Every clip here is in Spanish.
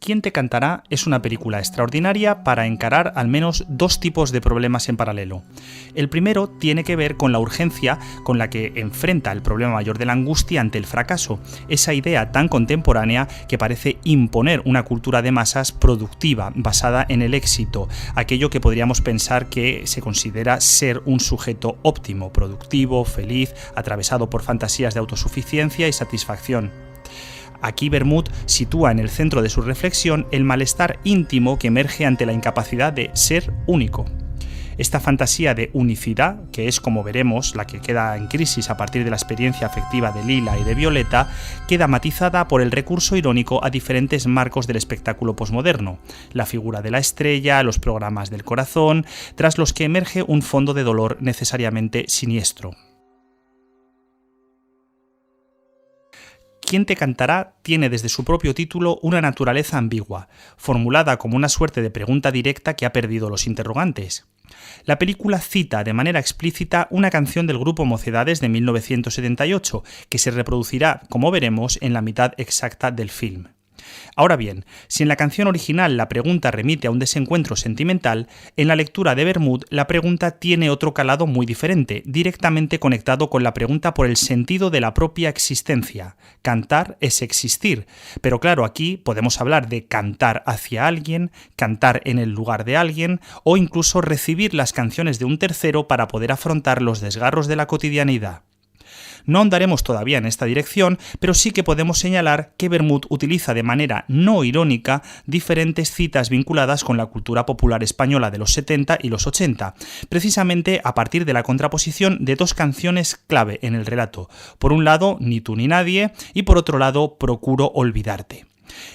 ¿Quién te cantará? Es una película extraordinaria para encarar al menos dos tipos de problemas en paralelo. El primero tiene que ver con la urgencia con la que enfrenta el problema mayor de la angustia ante el fracaso, esa idea tan contemporánea que parece imponer una cultura de masas productiva, basada en el éxito, aquello que podríamos pensar que se considera ser un sujeto óptimo, productivo, feliz, atravesado por fantasías de autosuficiencia y satisfacción. Aquí Bermud sitúa en el centro de su reflexión el malestar íntimo que emerge ante la incapacidad de ser único. Esta fantasía de unicidad, que es, como veremos, la que queda en crisis a partir de la experiencia afectiva de Lila y de Violeta, queda matizada por el recurso irónico a diferentes marcos del espectáculo posmoderno, la figura de la estrella, los programas del corazón, tras los que emerge un fondo de dolor necesariamente siniestro. ¿Quién te cantará? Tiene desde su propio título una naturaleza ambigua, formulada como una suerte de pregunta directa que ha perdido los interrogantes. La película cita de manera explícita una canción del grupo Mocedades de 1978, que se reproducirá, como veremos, en la mitad exacta del film. Ahora bien, si en la canción original la pregunta remite a un desencuentro sentimental, en la lectura de Bermud la pregunta tiene otro calado muy diferente, directamente conectado con la pregunta por el sentido de la propia existencia. Cantar es existir, pero claro, aquí podemos hablar de cantar hacia alguien, cantar en el lugar de alguien, o incluso recibir las canciones de un tercero para poder afrontar los desgarros de la cotidianidad. No ahondaremos todavía en esta dirección, pero sí que podemos señalar que Bermud utiliza de manera no irónica diferentes citas vinculadas con la cultura popular española de los 70 y los 80, precisamente a partir de la contraposición de dos canciones clave en el relato. Por un lado, Ni tú ni nadie, y por otro lado, Procuro olvidarte.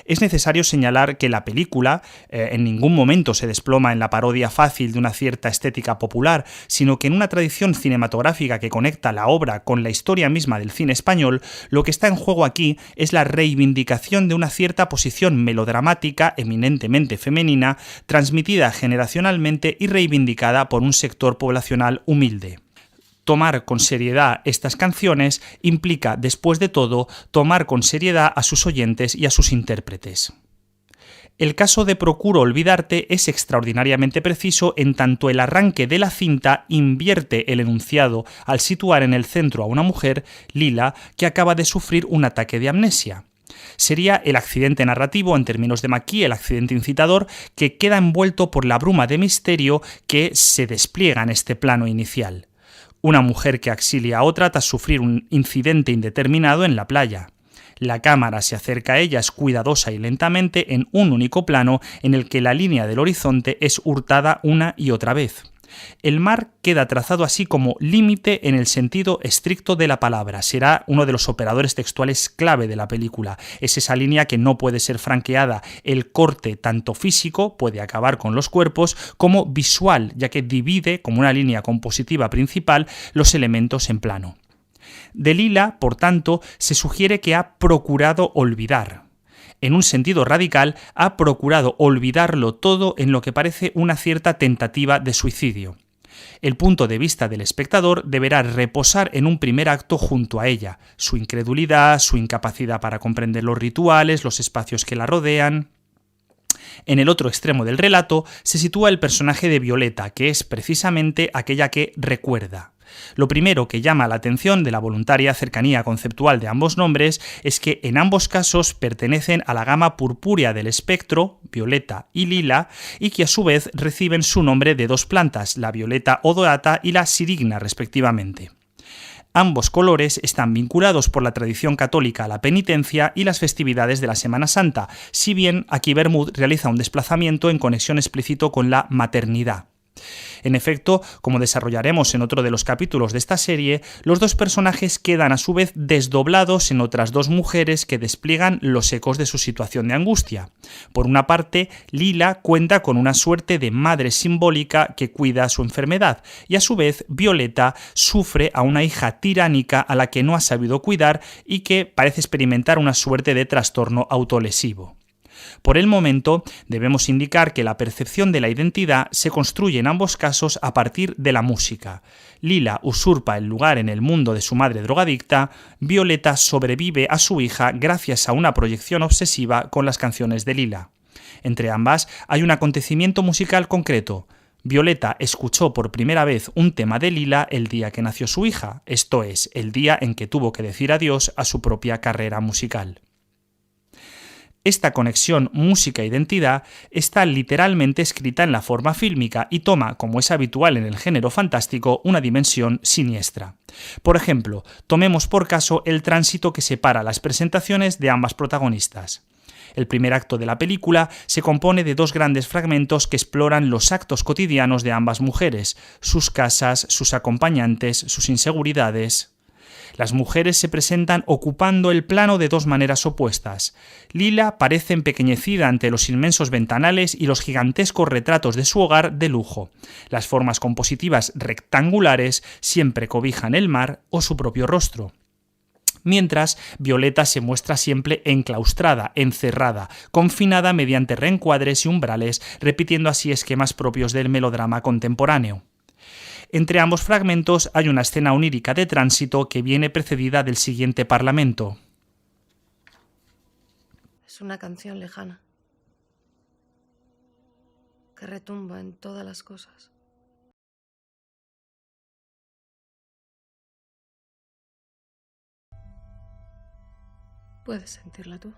Es necesario señalar que la película en ningún momento se desploma en la parodia fácil de una cierta estética popular, sino que en una tradición cinematográfica que conecta la obra con la historia misma del cine español, lo que está en juego aquí es la reivindicación de una cierta posición melodramática eminentemente femenina, transmitida generacionalmente y reivindicada por un sector poblacional humilde. Tomar con seriedad estas canciones implica, después de todo, tomar con seriedad a sus oyentes y a sus intérpretes. El caso de Procuro olvidarte es extraordinariamente preciso en tanto el arranque de la cinta invierte el enunciado al situar en el centro a una mujer, Lila, que acaba de sufrir un ataque de amnesia. Sería el accidente narrativo, en términos de Mackie, el accidente incitador, que queda envuelto por la bruma de misterio que se despliega en este plano inicial. Una mujer que auxilia a otra tras sufrir un incidente indeterminado en la playa. La cámara se acerca a ellas cuidadosa y lentamente en un único plano en el que la línea del horizonte es hurtada una y otra vez. El mar queda trazado así como límite en el sentido estricto de la palabra. Será uno de los operadores textuales clave de la película. Es esa línea que no puede ser franqueada. El corte, tanto físico, puede acabar con los cuerpos, como visual, ya que divide, como una línea compositiva principal, los elementos en plano. De Lila, por tanto, se sugiere que ha procurado olvidar. En un sentido radical, ha procurado olvidarlo todo en lo que parece una cierta tentativa de suicidio. El punto de vista del espectador deberá reposar en un primer acto junto a ella, su incredulidad, su incapacidad para comprender los rituales, los espacios que la rodean. En el otro extremo del relato se sitúa el personaje de Violeta, que es precisamente aquella que recuerda. Lo primero que llama la atención de la voluntaria cercanía conceptual de ambos nombres es que en ambos casos pertenecen a la gama purpúrea del espectro, violeta y lila, y que a su vez reciben su nombre de dos plantas, la violeta odorata y la sirigna respectivamente. Ambos colores están vinculados por la tradición católica a la penitencia y las festividades de la Semana Santa, si bien aquí Bermud realiza un desplazamiento en conexión explícito con la maternidad. En efecto, como desarrollaremos en otro de los capítulos de esta serie, los dos personajes quedan a su vez desdoblados en otras dos mujeres que despliegan los ecos de su situación de angustia. Por una parte, Lila cuenta con una suerte de madre simbólica que cuida su enfermedad, y a su vez Violeta sufre a una hija tiránica a la que no ha sabido cuidar y que parece experimentar una suerte de trastorno autolesivo. Por el momento, debemos indicar que la percepción de la identidad se construye en ambos casos a partir de la música. Lila usurpa el lugar en el mundo de su madre drogadicta, Violeta sobrevive a su hija gracias a una proyección obsesiva con las canciones de Lila. Entre ambas hay un acontecimiento musical concreto. Violeta escuchó por primera vez un tema de Lila el día que nació su hija, esto es, el día en que tuvo que decir adiós a su propia carrera musical. Esta conexión música-identidad está literalmente escrita en la forma fílmica y toma, como es habitual en el género fantástico, una dimensión siniestra. Por ejemplo, tomemos por caso el tránsito que separa las presentaciones de ambas protagonistas. El primer acto de la película se compone de dos grandes fragmentos que exploran los actos cotidianos de ambas mujeres, sus casas, sus acompañantes, sus inseguridades. Las mujeres se presentan ocupando el plano de dos maneras opuestas. Lila parece empequeñecida ante los inmensos ventanales y los gigantescos retratos de su hogar de lujo. Las formas compositivas rectangulares siempre cobijan el mar o su propio rostro. Mientras, Violeta se muestra siempre enclaustrada, encerrada, confinada mediante reencuadres y umbrales, repitiendo así esquemas propios del melodrama contemporáneo. Entre ambos fragmentos hay una escena onírica de tránsito que viene precedida del siguiente parlamento. Es una canción lejana que retumba en todas las cosas. ¿Puedes sentirla tú?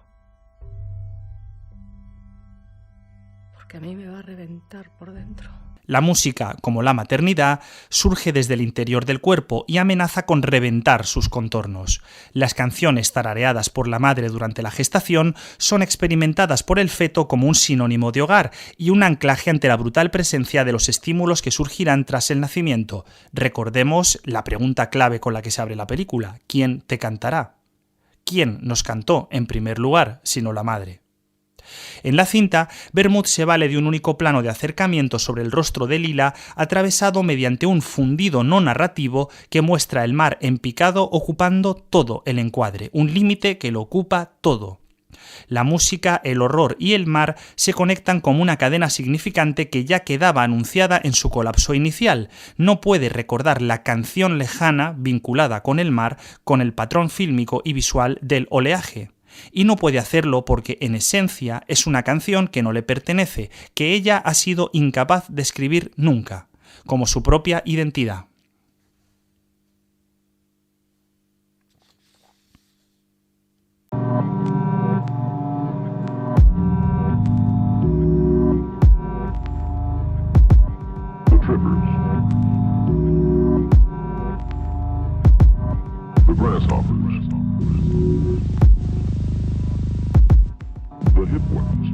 Porque a mí me va a reventar por dentro. La música, como la maternidad, surge desde el interior del cuerpo y amenaza con reventar sus contornos. Las canciones tarareadas por la madre durante la gestación son experimentadas por el feto como un sinónimo de hogar y un anclaje ante la brutal presencia de los estímulos que surgirán tras el nacimiento. Recordemos la pregunta clave con la que se abre la película: ¿quién te cantará? ¿Quién nos cantó en primer lugar, sino la madre? En la cinta, Vermouth se vale de un único plano de acercamiento sobre el rostro de Lila, atravesado mediante un fundido no narrativo que muestra el mar en picado ocupando todo el encuadre, un límite que lo ocupa todo. La música, el horror y el mar se conectan como una cadena significante que ya quedaba anunciada en su colapso inicial. No puede recordar la canción lejana vinculada con el mar, con el patrón fílmico y visual del oleaje. Y no puede hacerlo porque, en esencia, es una canción que no le pertenece, que ella ha sido incapaz de escribir nunca, como su propia identidad. The grasshoppers, the hipworms,